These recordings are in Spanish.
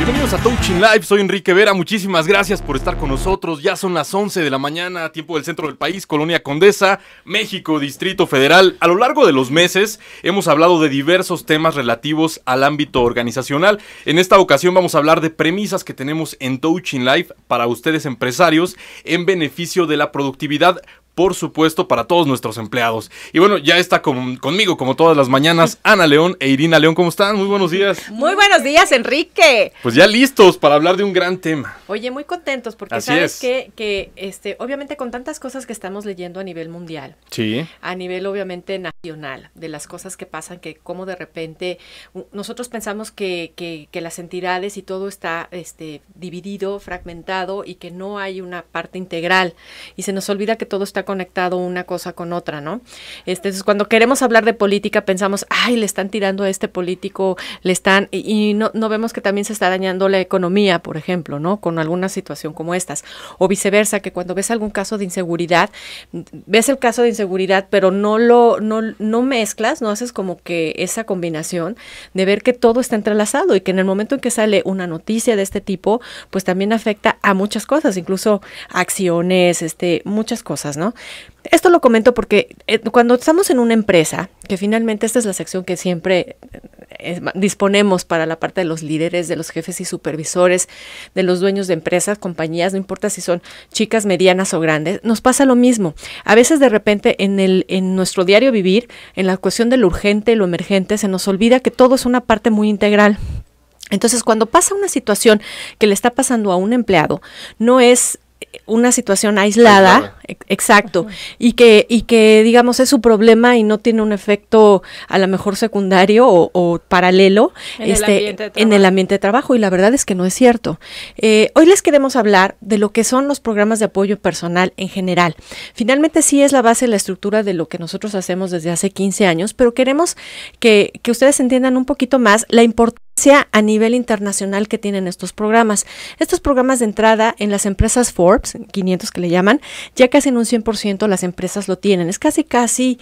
Bienvenidos a Touching Live, soy Enrique Vera, muchísimas gracias por estar con nosotros. Ya son las 11 de la mañana, tiempo del centro del país, Colonia Condesa, México, Distrito Federal. A lo largo de los meses hemos hablado de diversos temas relativos al ámbito organizacional. En esta ocasión vamos a hablar de premisas que tenemos en Touching Live para ustedes empresarios en beneficio de la productividad, por supuesto, para todos nuestros empleados. Y bueno, ya está conmigo, como todas las mañanas, Ana León e Irina León. ¿Cómo están? Muy buenos días. Muy buenos días, Enrique. Pues ya listos para hablar de un gran tema. Oye, muy contentos porque Así sabes es. que obviamente con tantas cosas que estamos leyendo a nivel mundial, Sí. a nivel obviamente nacional, de las cosas que pasan, que como de repente nosotros pensamos que las entidades y todo está dividido, fragmentado y que no hay una parte integral y se nos olvida que todo está conectado una cosa con otra, ¿no? Entonces, cuando queremos hablar de política pensamos, ay, le están tirando a este político, y no vemos que también se está dañando la economía, por ejemplo, ¿no? Con alguna situación como estas, o viceversa, que cuando ves algún caso de inseguridad, ves el caso de inseguridad, pero no mezclas, no haces como que esa combinación de ver que todo está entrelazado y que en el momento en que sale una noticia de este tipo, pues también afecta a muchas cosas, incluso acciones, muchas cosas, ¿no? Esto lo comento porque cuando estamos en una empresa, que finalmente esta es la sección que siempre disponemos para la parte de los líderes, de los jefes y supervisores, de los dueños de empresas, compañías, no importa si son chicas, medianas o grandes, nos pasa lo mismo. A veces de repente en nuestro diario vivir, en la cuestión de lo urgente, lo emergente, se nos olvida que todo es una parte muy integral. Entonces, cuando pasa una situación que le está pasando a un empleado, no es una situación aislada. Exacto, y que digamos es su problema y no tiene un efecto a lo mejor secundario o paralelo en el ambiente de trabajo, y la verdad es que no es cierto. Hoy les queremos hablar de lo que son los programas de apoyo personal en general. Finalmente sí es la base, la estructura de lo que nosotros hacemos desde hace 15 años, pero queremos que ustedes entiendan un poquito más la importancia a nivel internacional que tienen estos programas. Estos programas de entrada en las empresas Forbes 500 que le llaman, ya casi en un 100% las empresas lo tienen. Es casi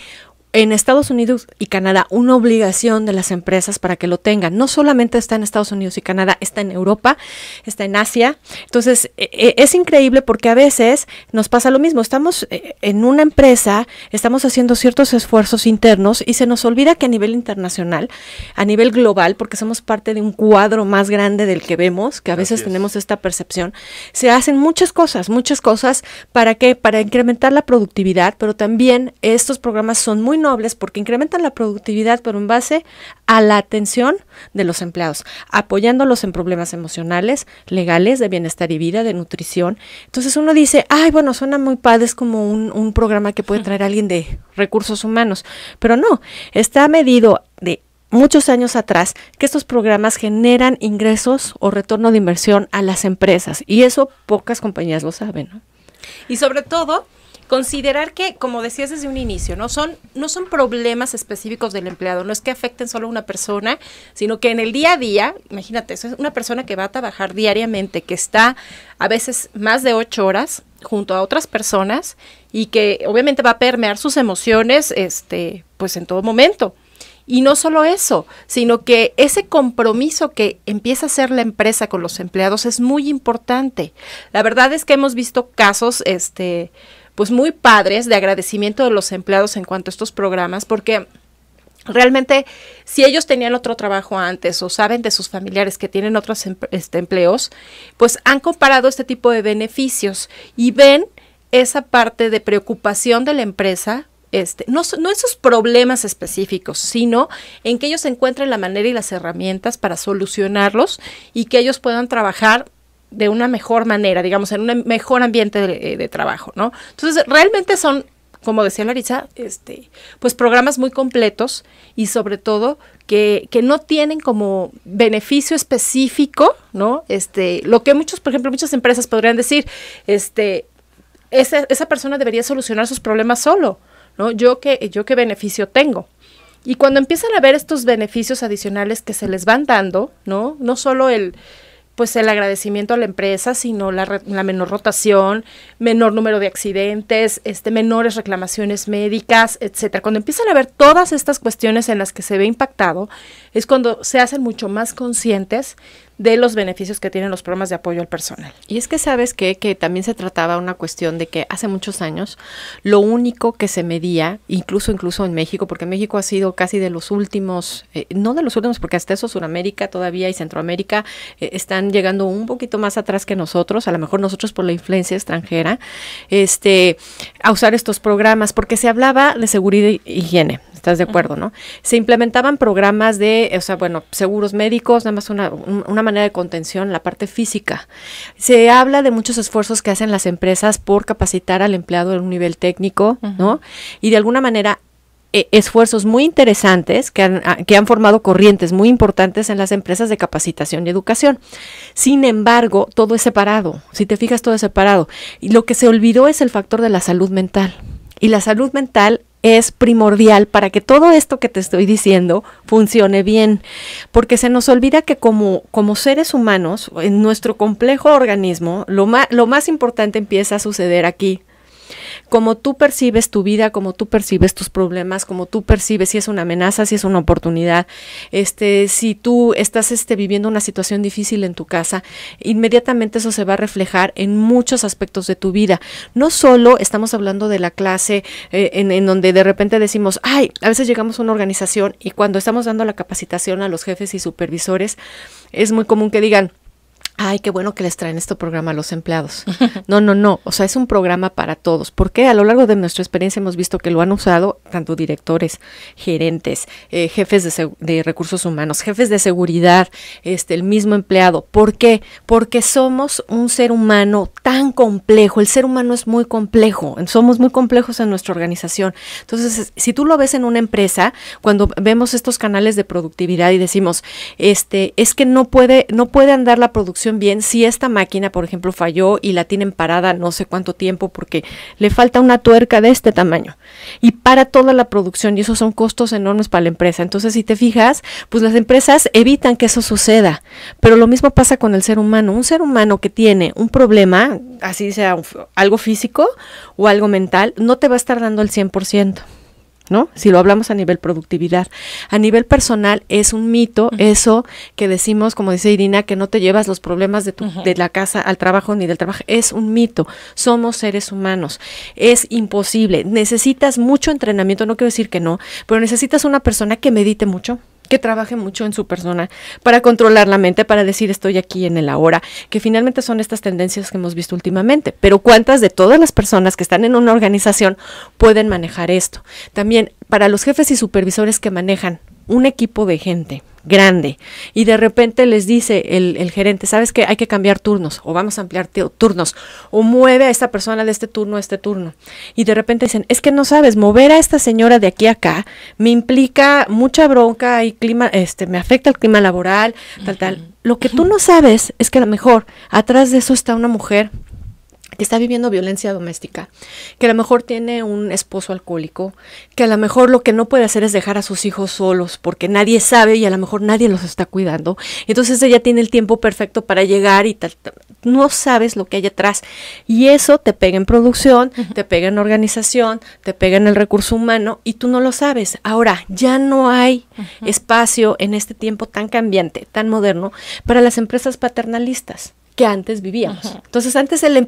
en Estados Unidos y Canadá una obligación de las empresas para que lo tengan. No solamente está en Estados Unidos y Canadá, está en Europa, está en Asia. Entonces, es increíble porque a veces nos pasa lo mismo. Estamos en una empresa, estamos haciendo ciertos esfuerzos internos y se nos olvida que a nivel internacional, a nivel global, porque somos parte de un cuadro más grande del que vemos, que a veces tenemos esta percepción, se hacen muchas cosas. ¿Para qué? Para incrementar la productividad, pero también estos programas son muy nobles porque incrementan la productividad, pero en base a la atención de los empleados, apoyándolos en problemas emocionales, legales, de bienestar y vida, de nutrición. Entonces uno dice, ay, bueno, suena muy padre, es como un programa que puede traer a alguien de recursos humanos, pero no, está medido de muchos años atrás que estos programas generan ingresos o retorno de inversión a las empresas, y eso pocas compañías lo saben, ¿no? Y sobre todo, considerar que, como decías desde un inicio, no son problemas específicos del empleado, no es que afecten solo a una persona, sino que en el día a día, imagínate, eso es una persona que va a trabajar diariamente, que está a veces más de 8 horas junto a otras personas y que obviamente va a permear sus emociones, pues en todo momento. Y no solo eso, sino que ese compromiso que empieza a hacer la empresa con los empleados es muy importante. La verdad es que hemos visto casos, pues muy padres de agradecimiento de los empleados en cuanto a estos programas, porque realmente si ellos tenían otro trabajo antes o saben de sus familiares que tienen otros empleos, pues han comparado este tipo de beneficios y ven esa parte de preocupación de la empresa, no en sus problemas específicos, sino en que ellos encuentren la manera y las herramientas para solucionarlos y que ellos puedan trabajar de una mejor manera, digamos, en un mejor ambiente de trabajo, ¿no? Entonces, realmente son, como decía Larisa, pues programas muy completos y sobre todo que no tienen como beneficio específico, ¿no? Lo que por ejemplo, muchas empresas podrían decir, esa persona debería solucionar sus problemas solo, ¿no? ¿Yo qué beneficio tengo? Y cuando empiezan a ver estos beneficios adicionales que se les van dando, ¿no? No solo el agradecimiento a la empresa, sino la menor rotación, menor número de accidentes, menores reclamaciones médicas, etcétera. Cuando empiezan a ver todas estas cuestiones en las que se ve impactado, es cuando se hacen mucho más conscientes de los beneficios que tienen los programas de apoyo al personal. Y es que sabes que también se trataba una cuestión de que hace muchos años lo único que se medía, incluso en México, porque México ha sido casi de los últimos, no de los últimos, porque hasta eso Sudamérica todavía y Centroamérica están llegando un poquito más atrás que nosotros, a lo mejor nosotros por la influencia extranjera, a usar estos programas, porque se hablaba de seguridad e higiene. ¿Estás de acuerdo, no? Se implementaban programas de, seguros médicos, nada más una manera de contención, la parte física. Se habla de muchos esfuerzos que hacen las empresas por capacitar al empleado en un nivel técnico, ¿no? Y de alguna manera esfuerzos muy interesantes que han formado corrientes muy importantes en las empresas de capacitación y educación. Sin embargo, todo es separado. Si te fijas, todo es separado. Y lo que se olvidó es el factor de la salud mental. Y la salud mental es primordial para que todo esto que te estoy diciendo funcione bien, porque se nos olvida que como seres humanos, en nuestro complejo organismo, lo más importante empieza a suceder aquí. Como tú percibes tu vida, como tú percibes tus problemas, como tú percibes si es una amenaza, si es una oportunidad, si tú estás viviendo una situación difícil en tu casa, inmediatamente eso se va a reflejar en muchos aspectos de tu vida. No solo estamos hablando de la clase en donde de repente decimos, a veces llegamos a una organización y cuando estamos dando la capacitación a los jefes y supervisores, es muy común que digan, qué bueno que les traen este programa a los empleados. No, o sea, es un programa para todos, porque a lo largo de nuestra experiencia hemos visto que lo han usado tanto directores, gerentes, jefes de recursos humanos, jefes de seguridad, el mismo empleado. ¿Por qué? Porque somos un ser humano tan complejo, el ser humano es muy complejo, somos muy complejos en nuestra organización. Entonces, si tú lo ves en una empresa, cuando vemos estos canales de productividad y decimos, es que no puede andar la producción bien si esta máquina, por ejemplo, falló y la tienen parada no sé cuánto tiempo porque le falta una tuerca de este tamaño y para toda la producción y esos son costos enormes para la empresa. Entonces, si te fijas, pues las empresas evitan que eso suceda, pero lo mismo pasa con el ser humano. Un ser humano que tiene un problema, así sea algo físico o algo mental, no te va a estar dando el 100%. ¿No? Si lo hablamos a nivel productividad. A nivel personal es un mito eso que decimos, como dice Irina, que no te llevas los problemas de la casa al trabajo ni del trabajo. Es un mito. Somos seres humanos. Es imposible. Necesitas mucho entrenamiento, no quiero decir que no, pero necesitas una persona que medite mucho, que trabaje mucho en su persona para controlar la mente, para decir estoy aquí en el ahora, que finalmente son estas tendencias que hemos visto últimamente. Pero ¿cuántas de todas las personas que están en una organización pueden manejar esto? También para los jefes y supervisores que manejan un equipo de gente grande y de repente les dice el gerente, ¿sabes qué? Hay que cambiar turnos o vamos a ampliar turnos o mueve a esta persona de este turno a este turno y de repente dicen, es que no sabes, mover a esta señora de aquí a acá me implica mucha bronca y clima, me afecta el clima laboral, tal. Lo que tú no sabes es que a lo mejor atrás de eso está una mujer que está viviendo violencia doméstica, que a lo mejor tiene un esposo alcohólico, que a lo mejor lo que no puede hacer es dejar a sus hijos solos porque nadie sabe y a lo mejor nadie los está cuidando. Entonces ella tiene el tiempo perfecto para llegar y tal. No sabes lo que hay atrás. Y eso te pega en producción, te pega en organización, te pega en el recurso humano y tú no lo sabes. Ahora, ya no hay espacio en este tiempo tan cambiante, tan moderno, para las empresas paternalistas que antes vivíamos. Entonces, antes el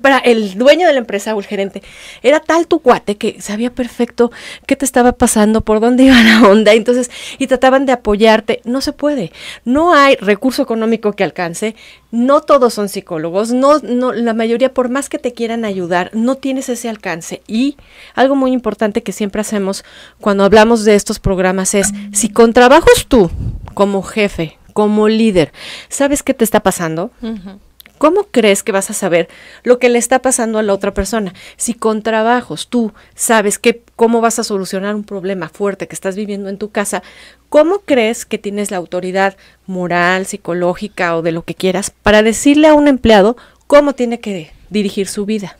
dueño de la empresa o el gerente era tal tu cuate que sabía perfecto qué te estaba pasando, por dónde iba la onda, entonces, y trataban de apoyarte. No se puede. No hay recurso económico que alcance, no todos son psicólogos, no, la mayoría, por más que te quieran ayudar, no tienes ese alcance. Y algo muy importante que siempre hacemos cuando hablamos de estos programas es, si con trabajos tú, como jefe, como líder, ¿sabes qué te está pasando? ¿Cómo crees que vas a saber lo que le está pasando a la otra persona? Si con trabajos tú sabes cómo vas a solucionar un problema fuerte que estás viviendo en tu casa, ¿cómo crees que tienes la autoridad moral, psicológica o de lo que quieras para decirle a un empleado cómo tiene que dirigir su vida?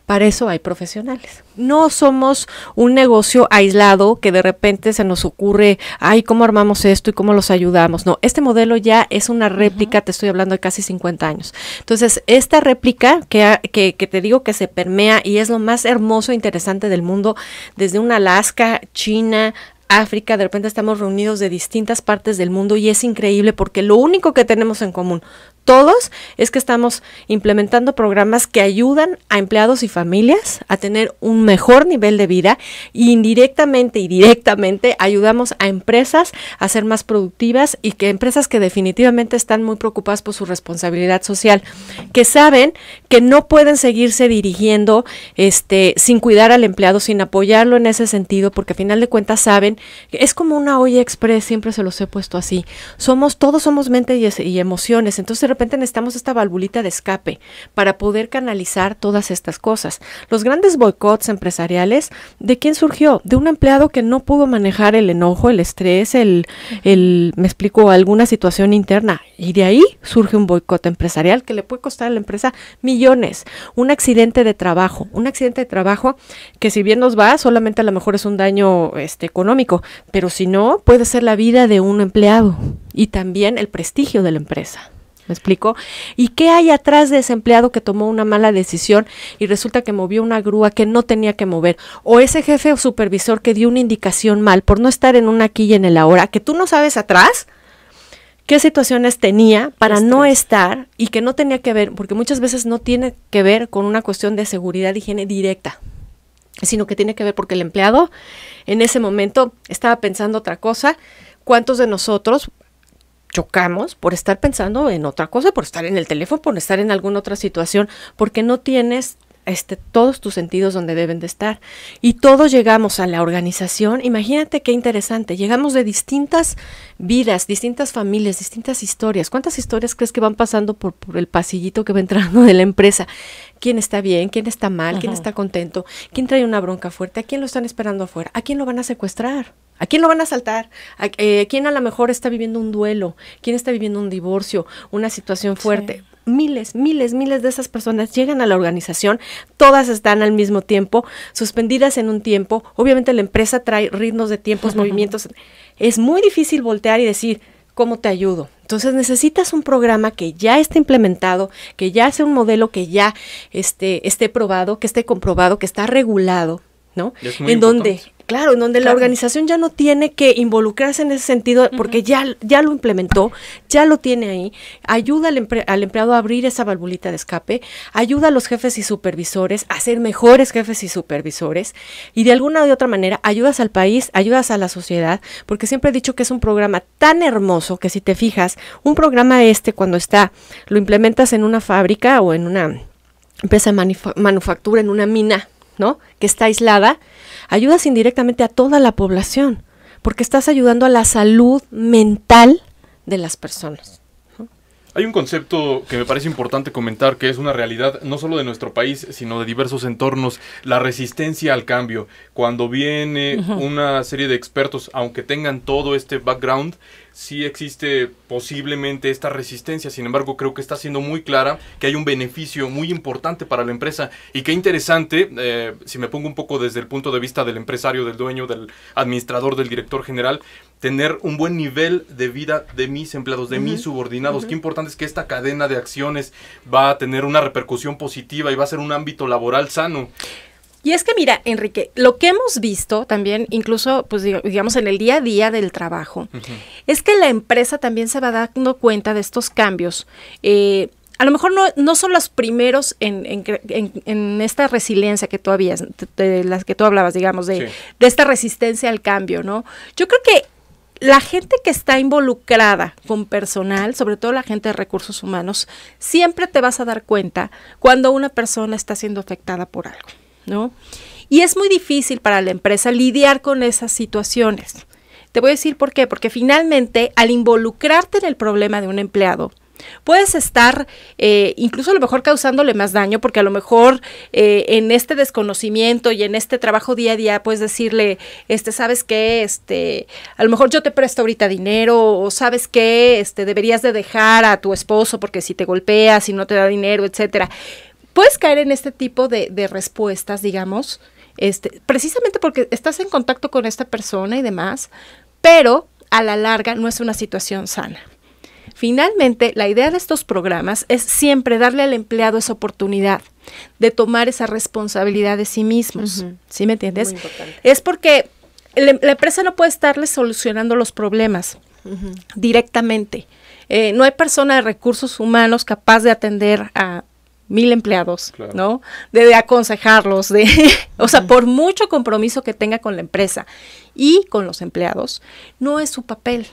Para eso hay profesionales. No somos un negocio aislado que de repente se nos ocurre, ¿cómo armamos esto y cómo los ayudamos? No, este modelo ya es una réplica, te estoy hablando de casi 50 años. Entonces, esta réplica que te digo que se permea y es lo más hermoso e interesante del mundo, desde una Alaska, China, África, de repente estamos reunidos de distintas partes del mundo y es increíble porque lo único que tenemos en común, todos, es que estamos implementando programas que ayudan a empleados y familias a tener un mejor nivel de vida, y indirectamente y directamente ayudamos a empresas a ser más productivas, y que empresas que definitivamente están muy preocupadas por su responsabilidad social, que saben que no pueden seguirse dirigiendo sin cuidar al empleado, sin apoyarlo en ese sentido, porque a final de cuentas saben que es como una olla express, siempre se los he puesto así. Todos somos mente y emociones, entonces de repente necesitamos esta valvulita de escape para poder canalizar todas estas cosas. Los grandes boicots empresariales, ¿de quién surgió? De un empleado que no pudo manejar el enojo, el estrés, me explico, alguna situación interna, y de ahí surge un boicot empresarial que le puede costar a la empresa millones. Un accidente de trabajo que, si bien nos va, solamente a lo mejor es un daño económico, pero si no, puede ser la vida de un empleado y también el prestigio de la empresa. ¿Me explico? ¿Y qué hay atrás de ese empleado que tomó una mala decisión y resulta que movió una grúa que no tenía que mover? O ese jefe o supervisor que dio una indicación mal por no estar en un aquí y en el ahora, que tú no sabes atrás qué situaciones tenía para no estar, y que no tenía que ver, porque muchas veces no tiene que ver con una cuestión de seguridad y higiene directa, sino que tiene que ver porque el empleado en ese momento estaba pensando otra cosa. ¿Cuántos de nosotros chocamos por estar pensando en otra cosa, por estar en el teléfono, por estar en alguna otra situación, porque no tienes todos tus sentidos donde deben de estar? Y todos llegamos a la organización, imagínate qué interesante, llegamos de distintas vidas, distintas familias, distintas historias. ¿Cuántas historias crees que van pasando por el pasillito que va entrando de la empresa? ¿Quién está bien? ¿Quién está mal? ¿Quién está contento? ¿Quién trae una bronca fuerte? ¿A quién lo están esperando afuera? ¿A quién lo van a secuestrar? ¿A quién lo van a asaltar? ¿Quién a lo mejor está viviendo un duelo? ¿Quién está viviendo un divorcio? Una situación fuerte. Sí. Miles de esas personas llegan a la organización, todas están al mismo tiempo, suspendidas en un tiempo. Obviamente la empresa trae ritmos de tiempos, movimientos. Es muy difícil voltear y decir, ¿cómo te ayudo? Entonces necesitas un programa que ya esté implementado, que ya sea un modelo que ya esté probado, que esté comprobado, que está regulado, ¿no? En donde la organización ya no tiene que involucrarse en ese sentido, porque ya lo implementó, ya lo tiene ahí. Ayuda al empleado a abrir esa valvulita de escape, ayuda a los jefes y supervisores a ser mejores jefes y supervisores, y de alguna u otra manera ayudas al país, ayudas a la sociedad, porque siempre he dicho que es un programa tan hermoso que, si te fijas, un programa cuando lo implementas en una fábrica o en una empresa de manufactura, en una mina, ¿no?, que está aislada, ayudas indirectamente a toda la población, porque estás ayudando a la salud mental de las personas, ¿no? Hay un concepto que me parece importante comentar, que es una realidad no solo de nuestro país, sino de diversos entornos: la resistencia al cambio. Cuando viene una serie de expertos, aunque tengan todo este background, sí existe posiblemente esta resistencia. Sin embargo, creo que está siendo muy clara que hay un beneficio muy importante para la empresa. Y qué interesante, si me pongo un poco desde el punto de vista del empresario, del dueño, del administrador, del director general, tener un buen nivel de vida de mis empleados, de mis subordinados. Qué importante es que esta cadena de acciones va a tener una repercusión positiva y va a ser un ámbito laboral sano. Y es que mira, Enrique, lo que hemos visto también, incluso pues digamos en el día a día del trabajo, es que la empresa también se va dando cuenta de estos cambios. A lo mejor no son los primeros en esta resiliencia que tú habías, de las que tú hablabas, digamos, de esta resistencia al cambio, ¿no? Yo creo que la gente que está involucrada con personal, sobre todo la gente de recursos humanos, siempre te vas a dar cuenta cuando una persona está siendo afectada por algo, ¿no? Y es muy difícil para la empresa lidiar con esas situaciones. Te voy a decir por qué. Porque finalmente, al involucrarte en el problema de un empleado, puedes estar incluso a lo mejor causándole más daño, porque a lo mejor en este desconocimiento y en este trabajo día a día puedes decirle, ¿sabes qué? A lo mejor yo te presto ahorita dinero, o ¿sabes qué? Deberías de dejar a tu esposo porque si te golpea, si no te da dinero, etcétera. Puedes caer en este tipo de respuestas, digamos, precisamente porque estás en contacto con esta persona y demás, pero a la larga no es una situación sana. Finalmente, la idea de estos programas es siempre darle al empleado esa oportunidad de tomar esa responsabilidad de sí mismos. ¿Sí me entiendes? Muy importante. Es porque la empresa no puede estarle solucionando los problemas directamente. No hay persona de recursos humanos capaz de atender a 1000 empleados, Claro. ¿no? De aconsejarlos, o sea, por mucho compromiso que tenga con la empresa y con los empleados, no es su papel.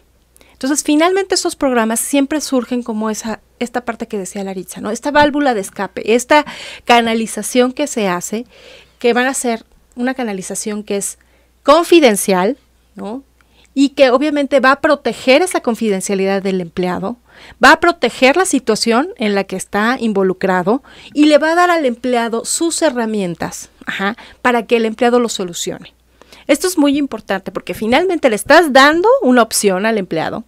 Entonces, finalmente estos programas siempre surgen como esta parte que decía Laritza, ¿no? Esta válvula de escape, esta canalización que se hace, que van a ser una canalización que es confidencial, ¿no? Y que obviamente va a proteger esa confidencialidad del empleado, va a proteger la situación en la que está involucrado y le va a dar al empleado sus herramientas, para que el empleado lo solucione. Esto es muy importante porque finalmente le estás dando una opción al empleado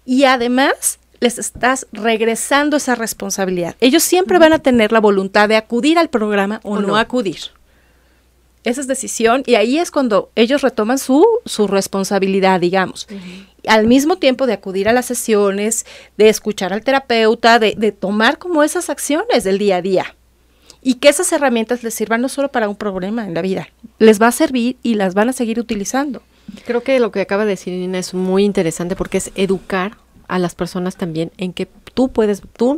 y además les estás regresando esa responsabilidad. Ellos siempre van a tener la voluntad de acudir al programa o no acudir. Esa es decisión y ahí es cuando ellos retoman su responsabilidad, digamos. Al mismo tiempo de acudir a las sesiones, de escuchar al terapeuta, de tomar como esas acciones del día a día. Y que esas herramientas les sirvan no solo para un problema en la vida, les va a servir y las van a seguir utilizando. Creo que lo que acaba de decir Nina es muy interesante porque es educar a las personas también en que tú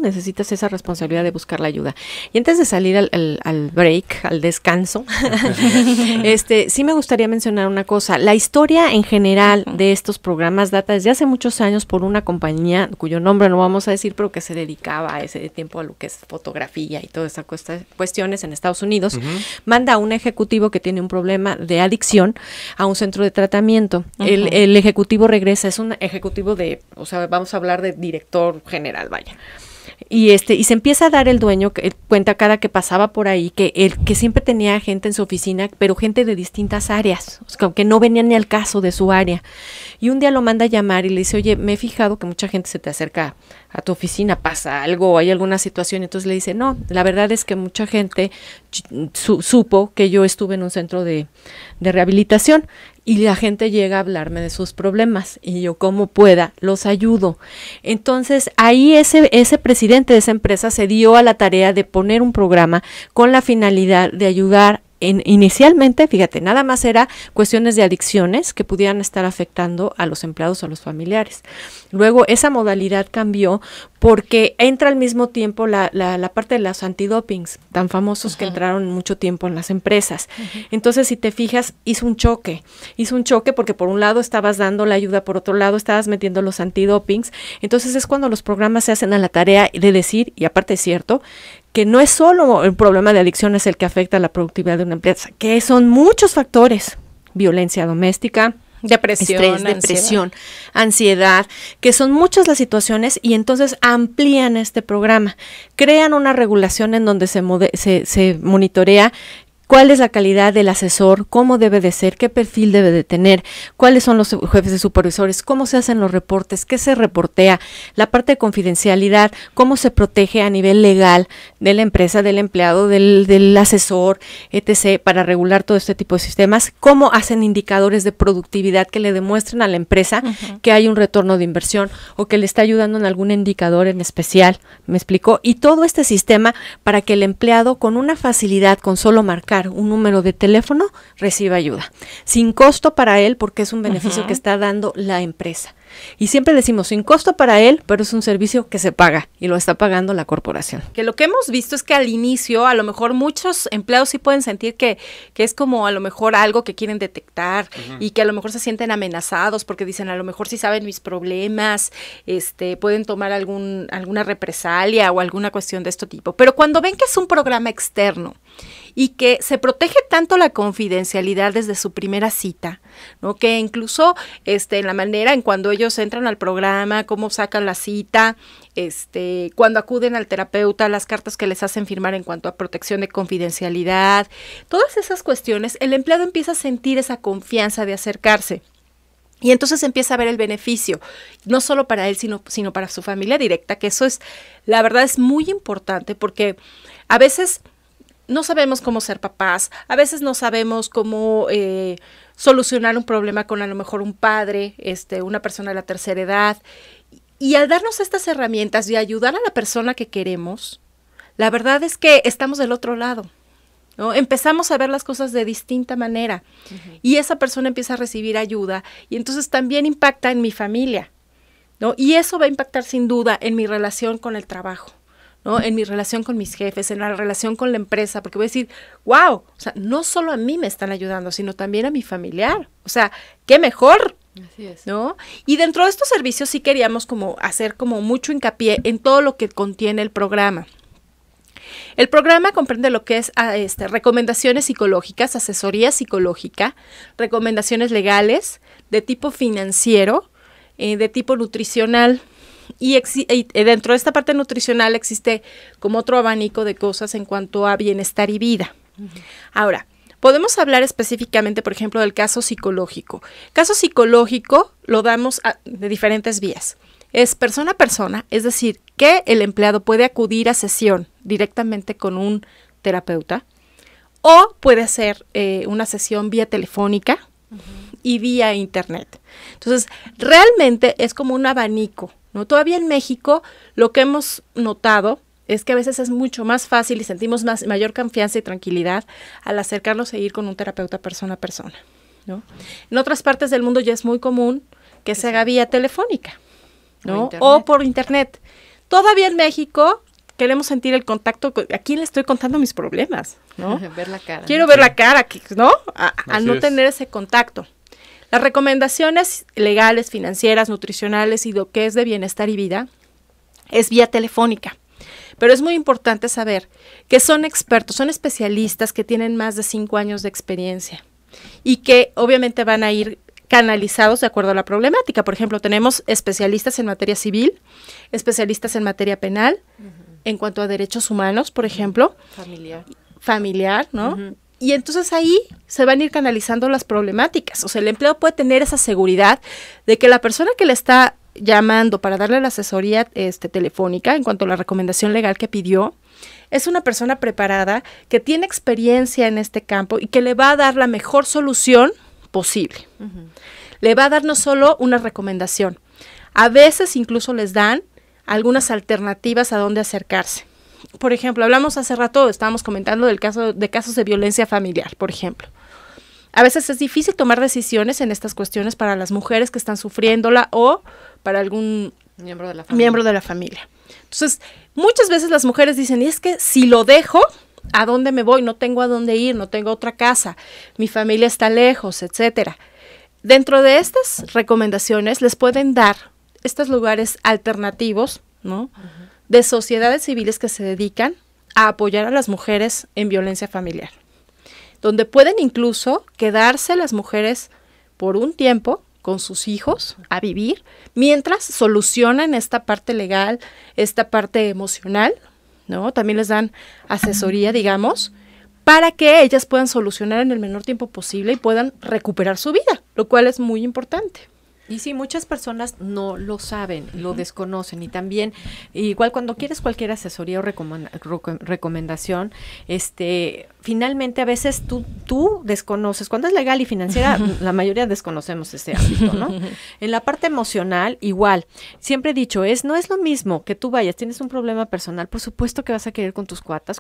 necesitas esa responsabilidad de buscar la ayuda. Y antes de salir al break, al descanso, sí me gustaría mencionar una cosa. La historia en general de estos programas data desde hace muchos años por una compañía cuyo nombre no vamos a decir, pero que se dedicaba a ese tiempo a lo que es fotografía y todas esas cuestiones en Estados Unidos. Manda a un ejecutivo que tiene un problema de adicción a un centro de tratamiento. El ejecutivo regresa, es un ejecutivo o sea, vamos a hablar de director general, vaya. Y se empieza a dar el dueño cuenta cada que pasaba por ahí que siempre tenía gente en su oficina, pero gente de distintas áreas, o sea, que no venían ni al caso de su área. Y un día lo manda a llamar y le dice, oye, me he fijado que mucha gente se te acerca a tu oficina, pasa algo, hay alguna situación. Entonces le dice, no, la verdad es que mucha gente supo que yo estuve en un centro de rehabilitación y la gente llega a hablarme de sus problemas y yo como pueda los ayudo. Entonces ahí ese presidente de esa empresa se dio a la tarea de poner un programa con la finalidad de ayudar inicialmente, fíjate, nada más era cuestiones de adicciones que pudieran estar afectando a los empleados o a los familiares. Luego esa modalidad cambió porque entra al mismo tiempo la parte de los antidopings tan famosos que entraron mucho tiempo en las empresas. Entonces, si te fijas, hizo un choque porque por un lado estabas dando la ayuda, por otro lado estabas metiendo los antidopings. Entonces es cuando los programas se hacen a la tarea de decir, y aparte es cierto, que no es solo el problema de adicciones el que afecta la productividad de una empresa, que son muchos factores: violencia doméstica, depresión, estrés, depresión, ansiedad, que son muchas las situaciones, y entonces amplían este programa, crean una regulación en donde se monitorea cuál es la calidad del asesor, cómo debe de ser, qué perfil debe de tener, cuáles son los jefes de supervisores, cómo se hacen los reportes, qué se reportea, la parte de confidencialidad, cómo se protege a nivel legal de la empresa, del empleado, del asesor, etc., para regular todo este tipo de sistemas, cómo hacen indicadores de productividad que le demuestren a la empresa que hay un retorno de inversión o que le está ayudando en algún indicador en especial, ¿me explicó? Y todo este sistema para que el empleado con una facilidad, con solo marcar un número de teléfono, reciba ayuda, sin costo para él, porque es un beneficio que está dando la empresa. Y siempre decimos, sin costo para él, pero es un servicio que se paga y lo está pagando la corporación. Que lo que hemos visto es que al inicio, a lo mejor muchos empleados sí pueden sentir que es como a lo mejor algo que quieren detectar y que a lo mejor se sienten amenazados porque dicen, a lo mejor si saben mis problemas, pueden tomar alguna represalia o alguna cuestión de este tipo. Pero cuando ven que es un programa externo y que se protege tanto la confidencialidad desde su primera cita, ¿no? Que incluso en la manera en cuando ellos entran al programa, cómo sacan la cita, cuando acuden al terapeuta, las cartas que les hacen firmar en cuanto a protección de confidencialidad, todas esas cuestiones, el empleado empieza a sentir esa confianza de acercarse. Y entonces empieza a ver el beneficio, no solo para él, sino para su familia directa, que eso es, la verdad es muy importante, porque a veces no sabemos cómo ser papás, a veces no sabemos cómo solucionar un problema con a lo mejor un padre, una persona de la tercera edad. Y al darnos estas herramientas y ayudar a la persona que queremos, la verdad es que estamos del otro lado, ¿no? Empezamos a ver las cosas de distinta manera y esa persona empieza a recibir ayuda y entonces también impacta en mi familia, ¿no? Y eso va a impactar sin duda en mi relación con el trabajo, ¿no? En mi relación con mis jefes, en la relación con la empresa, porque voy a decir, wow, o sea, no solo a mí me están ayudando, sino también a mi familiar. O sea, qué mejor. Así es. ¿No? Y dentro de estos servicios sí queríamos como hacer como mucho hincapié en todo lo que contiene el programa. El programa comprende lo que es recomendaciones psicológicas, asesoría psicológica, recomendaciones legales, de tipo financiero, de tipo nutricional. Y dentro de esta parte nutricional existe como otro abanico de cosas en cuanto a bienestar y vida. Ahora, podemos hablar específicamente, por ejemplo, del caso psicológico. Caso psicológico lo damos de diferentes vías. Es persona a persona, es decir, que el empleado puede acudir a sesión directamente con un terapeuta o puede hacer una sesión vía telefónica y vía internet. Entonces, realmente es como un abanico, ¿no? Todavía en México lo que hemos notado es que a veces es mucho más fácil y sentimos mayor confianza y tranquilidad al acercarnos a ir con un terapeuta persona a persona, ¿no? En otras partes del mundo ya es muy común que se haga vía telefónica, ¿no? O por internet. Todavía en México queremos sentir el contacto. ¿A quién le estoy contando mis problemas? ¿No? Ver la cara. Quiero ver la cara, ¿no? Al no tener ese contacto. Las recomendaciones legales, financieras, nutricionales y lo que es de bienestar y vida es vía telefónica. Pero es muy importante saber que son expertos, son especialistas que tienen más de 5 años de experiencia y que obviamente van a ir canalizados de acuerdo a la problemática. Por ejemplo, tenemos especialistas en materia civil, especialistas en materia penal, en cuanto a derechos humanos, por ejemplo. Familiar, ¿no? Y entonces ahí se van a ir canalizando las problemáticas. O sea, el empleado puede tener esa seguridad de que la persona que le está llamando para darle la asesoría telefónica en cuanto a la recomendación legal que pidió, es una persona preparada que tiene experiencia en este campo y que le va a dar la mejor solución posible. Le va a dar no solo una recomendación, a veces incluso les dan algunas alternativas a dónde acercarse. Por ejemplo, hablamos hace rato, estábamos comentando casos de violencia familiar, por ejemplo. A veces es difícil tomar decisiones en estas cuestiones para las mujeres que están sufriéndola o para algún miembro de la familia. Entonces, muchas veces las mujeres dicen, y es que si lo dejo, ¿a dónde me voy? No tengo a dónde ir, no tengo otra casa, mi familia está lejos, etcétera. Dentro de estas recomendaciones les pueden dar estos lugares alternativos, ¿no? De sociedades civiles que se dedican a apoyar a las mujeres en violencia familiar, donde pueden incluso quedarse las mujeres por un tiempo con sus hijos a vivir, mientras solucionan esta parte legal, esta parte emocional, ¿no? También les dan asesoría, digamos, para que ellas puedan solucionar en el menor tiempo posible y puedan recuperar su vida, lo cual es muy importante. Y sí, muchas personas no lo saben, lo desconocen, y también, igual cuando quieres cualquier asesoría o recomendación, finalmente a veces tú desconoces, cuando es legal y financiera, la mayoría desconocemos ese ámbito, ¿no? En la parte emocional, igual, siempre he dicho, no es lo mismo que tú vayas, tienes un problema personal, por supuesto que vas a querer con tus cuates,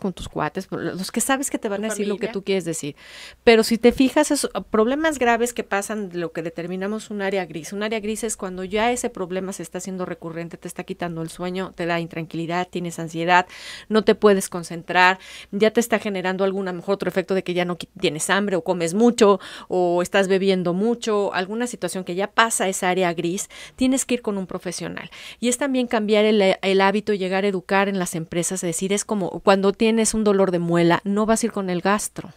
los que sabes que te van a decir lo que tú quieres decir, pero si te fijas, problemas graves que pasan, lo que determinamos un área gris. Un área gris es cuando ya ese problema se está haciendo recurrente, te está quitando el sueño, te da intranquilidad, tienes ansiedad, no te puedes concentrar, ya te está generando a mejor otro efecto de que ya no tienes hambre o comes mucho o estás bebiendo mucho, alguna situación que ya pasa esa área gris, tienes que ir con un profesional. Y es también cambiar el hábito y llegar a educar en las empresas, es decir, es como cuando tienes un dolor de muela, no vas a ir con el gastro.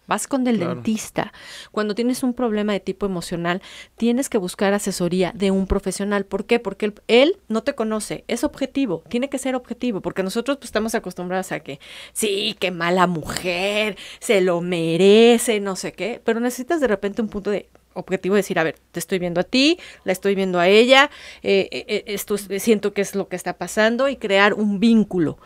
Vas con el dentista. Cuando tienes un problema de tipo emocional, tienes que buscar asesoría de un profesional. ¿Por qué? Porque él no te conoce, es objetivo, tiene que ser objetivo, porque nosotros pues, estamos acostumbrados a que, sí, qué mala mujer, se lo merece, no sé qué, pero necesitas de repente un punto de objetivo, decir, a ver, te estoy viendo a ti, la estoy viendo a ella, esto siento que es lo que está pasando y crear un vínculo.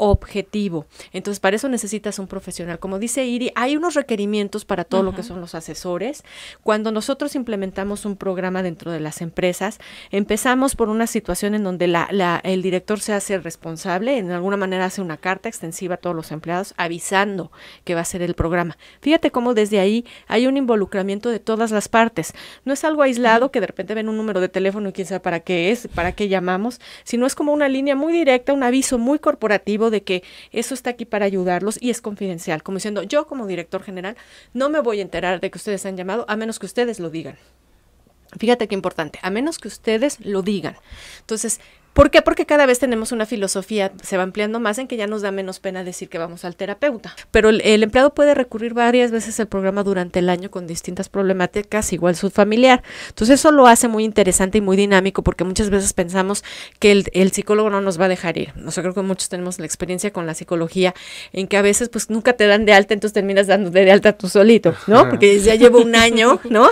objetivo. Entonces, para eso necesitas un profesional. Como dice Iri, hay unos requerimientos para todo lo que son los asesores. Cuando nosotros implementamos un programa dentro de las empresas, empezamos por una situación en donde el director se hace responsable, en alguna manera hace una carta extensiva a todos los empleados avisando que va a ser el programa. Fíjate cómo desde ahí hay un involucramiento de todas las partes. No es algo aislado que de repente ven un número de teléfono y quién sabe para qué es, para qué llamamos, sino es como una línea muy directa, un aviso muy corporativo de que eso está aquí para ayudarlos y es confidencial, como diciendo, yo como director general no me voy a enterar de que ustedes han llamado a menos que ustedes lo digan. Fíjate qué importante, a menos que ustedes lo digan. Entonces, ¿por qué? Porque cada vez tenemos una filosofía, se va ampliando más en que ya nos da menos pena decir que vamos al terapeuta. Pero el empleado puede recurrir varias veces al programa durante el año con distintas problemáticas, igual su familiar. Entonces eso lo hace muy interesante y muy dinámico porque muchas veces pensamos que el psicólogo no nos va a dejar ir. Nosotros creo que muchos tenemos la experiencia con la psicología en que a veces pues nunca te dan de alta, entonces terminas dando de alta tú solito, ¿no? Porque ya llevo un año, ¿no?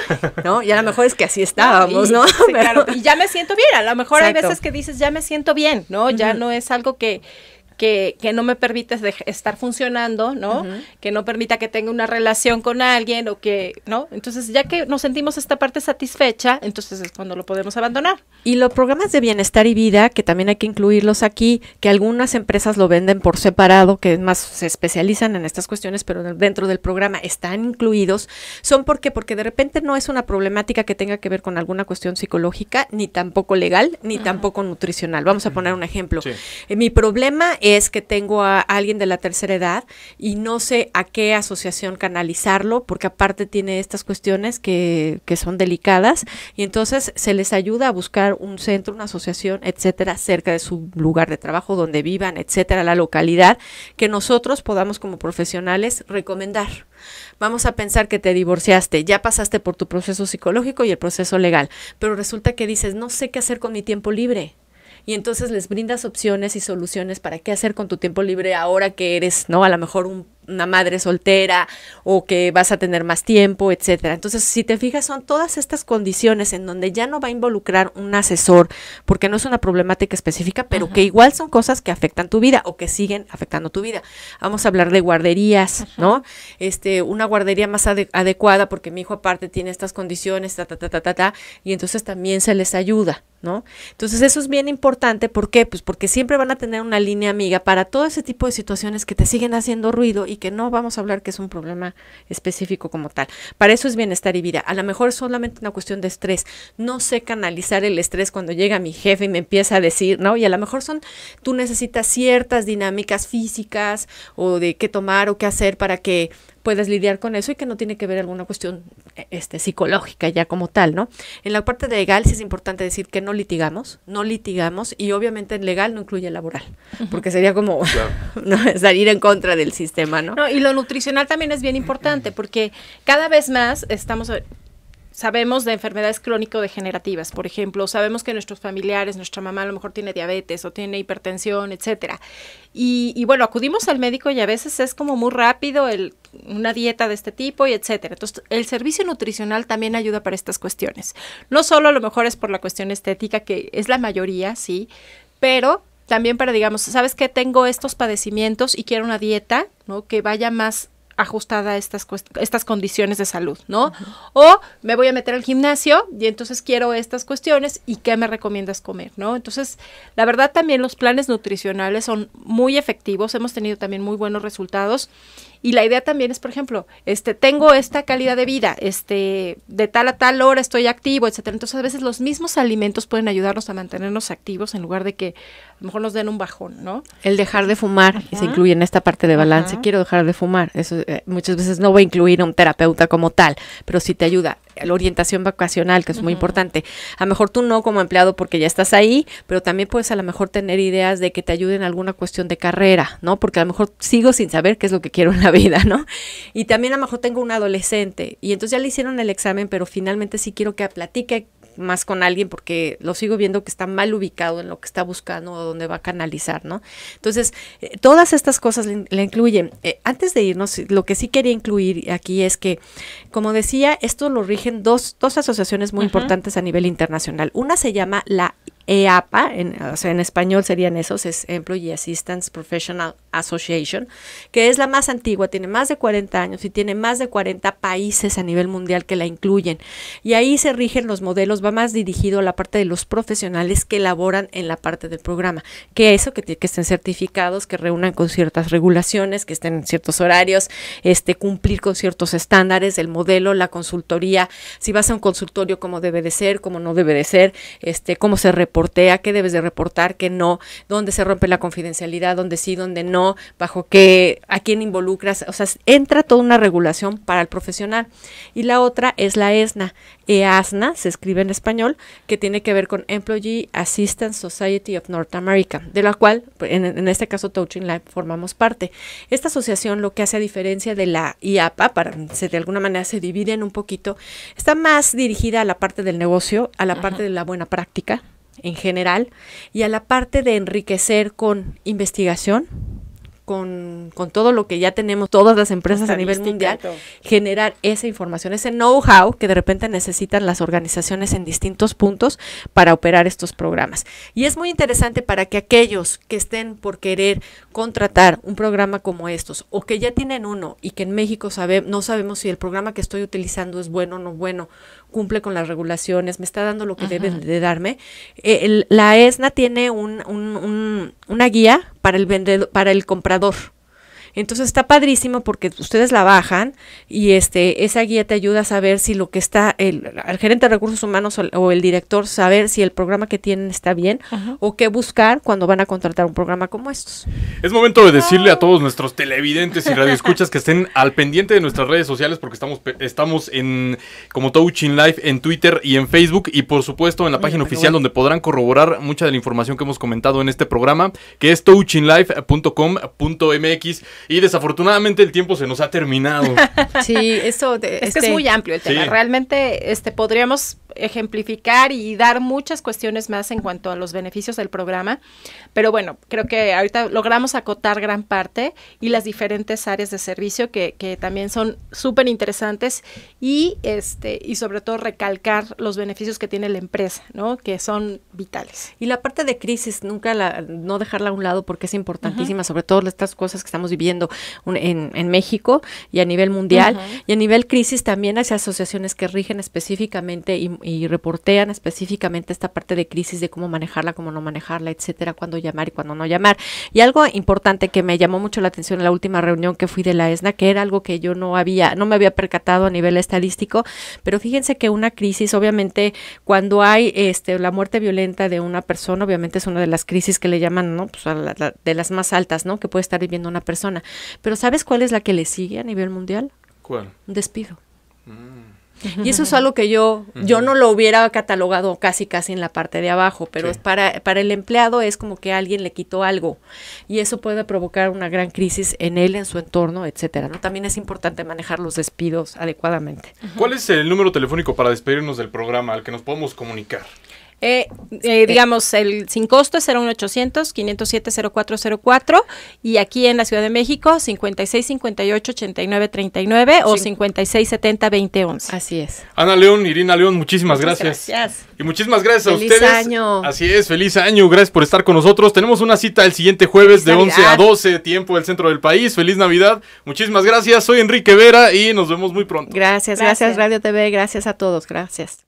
Y a lo mejor es que así estábamos, ¿no? Sí, claro. Y ya me siento bien, a lo mejor Exacto. hay veces que dices, ya me siento bien, ¿no? Ya no es algo que no me permite estar funcionando, ¿no? Que no permita que tenga una relación con alguien o que, ¿no? Entonces, ya que nos sentimos esta parte satisfecha, entonces es cuando lo podemos abandonar. Y los programas de bienestar y vida, que también hay que incluirlos aquí, que algunas empresas lo venden por separado, que más se especializan en estas cuestiones, pero dentro del programa están incluidos, son porque de repente no es una problemática que tenga que ver con alguna cuestión psicológica, ni tampoco legal, ni tampoco nutricional. Vamos a poner un ejemplo. Sí. Mi problema es que tengo a alguien de la tercera edad y no sé a qué asociación canalizarlo, porque aparte tiene estas cuestiones que son delicadas, y entonces se les ayuda a buscar un centro, una asociación, etcétera, cerca de su lugar de trabajo, donde vivan, etcétera, la localidad, que nosotros podamos como profesionales recomendar. Vamos a pensar que te divorciaste, ya pasaste por tu proceso psicológico y el proceso legal, pero resulta que dices, no sé qué hacer con mi tiempo libre. Y entonces les brindas opciones y soluciones para qué hacer con tu tiempo libre ahora que eres, ¿no? A lo mejor una madre soltera o que vas a tener más tiempo, etcétera. Entonces, si te fijas, son todas estas condiciones en donde ya no va a involucrar un asesor, porque no es una problemática específica, pero que igual son cosas que afectan tu vida o que siguen afectando tu vida. Vamos a hablar de guarderías, ¿no? Una guardería más adecuada porque mi hijo aparte tiene estas condiciones, y entonces también se les ayuda, ¿no? Entonces, eso es bien importante. ¿Por qué? Pues porque siempre van a tener una línea amiga para todo ese tipo de situaciones que te siguen haciendo ruido y que no vamos a hablar que es un problema específico como tal. Para eso es bienestar y vida. A lo mejor es solamente una cuestión de estrés. No sé canalizar el estrés cuando llega mi jefe y me empieza a decir, ¿no? Y a lo mejor tú necesitas ciertas dinámicas físicas o de qué tomar o qué hacer para que puedes lidiar con eso y que no tiene que ver alguna cuestión psicológica ya como tal, ¿no? En la parte legal sí es importante decir que no litigamos y obviamente en legal no incluye laboral, porque sería como no, salir en contra del sistema, ¿no? Y lo nutricional también es bien importante porque cada vez más sabemos de enfermedades crónico-degenerativas, por ejemplo, sabemos que nuestros familiares, nuestra mamá a lo mejor tiene diabetes o tiene hipertensión, etcétera. Y bueno, acudimos al médico y a veces es como muy rápido una dieta de este tipo y etcétera. Entonces, el servicio nutricional también ayuda para estas cuestiones. No solo a lo mejor es por la cuestión estética, que es la mayoría, sí, pero también para, digamos, ¿sabes qué? Tengo estos padecimientos y quiero una dieta, ¿no? Que vaya más ajustada a estas condiciones de salud, ¿no? O me voy a meter al gimnasio y entonces quiero estas cuestiones y ¿qué me recomiendas comer, no? Entonces, la verdad también los planes nutricionales son muy efectivos, hemos tenido también muy buenos resultados y la idea también es, por ejemplo, tengo esta calidad de vida, de tal a tal hora estoy activo, etcétera. Entonces, a veces los mismos alimentos pueden ayudarnos a mantenernos activos en lugar de que a lo mejor nos den un bajón, ¿no? El dejar de fumar se incluye en esta parte de balance. Quiero dejar de fumar. Eso muchas veces no va a incluir a un terapeuta como tal, pero sí te ayuda. La orientación vacacional, que es muy importante. A lo mejor tú no como empleado porque ya estás ahí, pero también puedes a lo mejor tener ideas de que te ayuden en alguna cuestión de carrera, ¿no? Porque a lo mejor sigo sin saber qué es lo que quiero en la vida, ¿no? Y también a lo mejor tengo un adolescente y entonces ya le hicieron el examen, pero finalmente sí quiero que platique más con alguien porque lo sigo viendo que está mal ubicado en lo que está buscando o dónde va a canalizar, ¿no? Entonces, todas estas cosas le incluyen. Antes de irnos, lo que sí quería incluir aquí es que, como decía, esto lo rigen dos asociaciones muy importantes a nivel internacional. Una se llama la EAPA, o sea, en español serían esos, es Employee Assistance Professional Association, que es la más antigua, tiene más de 40 años y tiene más de 40 países a nivel mundial que la incluyen. Y ahí se rigen los modelos, va más dirigido a la parte de los profesionales que elaboran en la parte del programa, que eso, que estén certificados, que reúnan con ciertas regulaciones, que estén en ciertos horarios, cumplir con ciertos estándares, el modelo, la consultoría, si vas a un consultorio, cómo debe de ser, cómo no debe de ser, cómo se reportea, qué debes de reportar, qué no, dónde se rompe la confidencialidad, dónde sí, dónde no, bajo qué, a quién involucras, o sea, entra toda una regulación para el profesional. Y la otra es la ESNA, EASNA, se escribe en español, que tiene que ver con Employee Assistance Society of North America, de la cual, en este caso, Touching Life formamos parte. Esta asociación lo que hace, a diferencia de la IAPA, de alguna manera se dividen un poquito, está más dirigida a la parte del negocio, a la parte de la buena práctica en general y a la parte de enriquecer con investigación, con todo lo que ya tenemos, todas las empresas a nivel mundial, generar esa información, ese know-how que de repente necesitan las organizaciones en distintos puntos para operar estos programas. Y es muy interesante para que aquellos que estén por querer contratar un programa como estos, o que ya tienen uno y que en México no sabemos si el programa que estoy utilizando es bueno o no bueno, cumple con las regulaciones, me está dando lo que debe de darme. La ESNA tiene una guía para el vendedor, para el comprador. Entonces está padrísimo porque ustedes la bajan y esa guía te ayuda a saber si lo que está el gerente de recursos humanos o el director, saber si el programa que tienen está bien o qué buscar cuando van a contratar un programa como estos. Es momento de decirle a todos nuestros televidentes y radioescuchas que estén al pendiente de nuestras redes sociales, porque estamos como Touching Life en Twitter y en Facebook, y por supuesto en la página oficial, donde podrán corroborar mucha de la información que hemos comentado en este programa, que es touchinglife.com.mx. Y desafortunadamente el tiempo se nos ha terminado. Sí, eso es que es muy amplio el tema. Sí. Realmente podríamos ejemplificar y dar muchas cuestiones más en cuanto a los beneficios del programa, pero bueno, creo que ahorita logramos acotar gran parte y las diferentes áreas de servicio que también son súper interesantes y sobre todo recalcar los beneficios que tiene la empresa, ¿no? Que son vitales. Y la parte de crisis, no dejarla a un lado, porque es importantísima, sobre todo estas cosas que estamos viviendo en México y a nivel mundial, y a nivel crisis también hay asociaciones que rigen específicamente y reportean específicamente esta parte de crisis, de cómo manejarla, cómo no manejarla, etcétera, cuándo llamar y cuándo no llamar. Y algo importante que me llamó mucho la atención en la última reunión que fui de la ESNA, que era algo que yo no me había percatado a nivel estadístico, pero fíjense que una crisis, obviamente, cuando hay la muerte violenta de una persona, obviamente es una de las crisis que le llaman, ¿no? Pues de las más altas, ¿no? Que puede estar viviendo una persona. Pero ¿sabes cuál es la que le sigue a nivel mundial? ¿Cuál? Un despido. Y eso es algo que yo no lo hubiera catalogado casi en la parte de abajo, pero sí. para el empleado es como que alguien le quitó algo y eso puede provocar una gran crisis en él, en su entorno, etcétera, ¿no? También es importante manejar los despidos adecuadamente. ¿Cuál es el número telefónico para despedirnos del programa al que nos podemos comunicar? Digamos, el sin costo es 01800-507-0404 y aquí en la Ciudad de México 5658-8939 o 5670-2011. Así es. Ana León, Irina León, muchísimas gracias. Y muchísimas gracias a ustedes. Feliz año. Así es, feliz año, gracias por estar con nosotros. Tenemos una cita el siguiente jueves de 11 a 12, tiempo del centro del país. Feliz Navidad, muchísimas gracias. Soy Enrique Vera y nos vemos muy pronto. Gracias Radio TV, gracias a todos, gracias.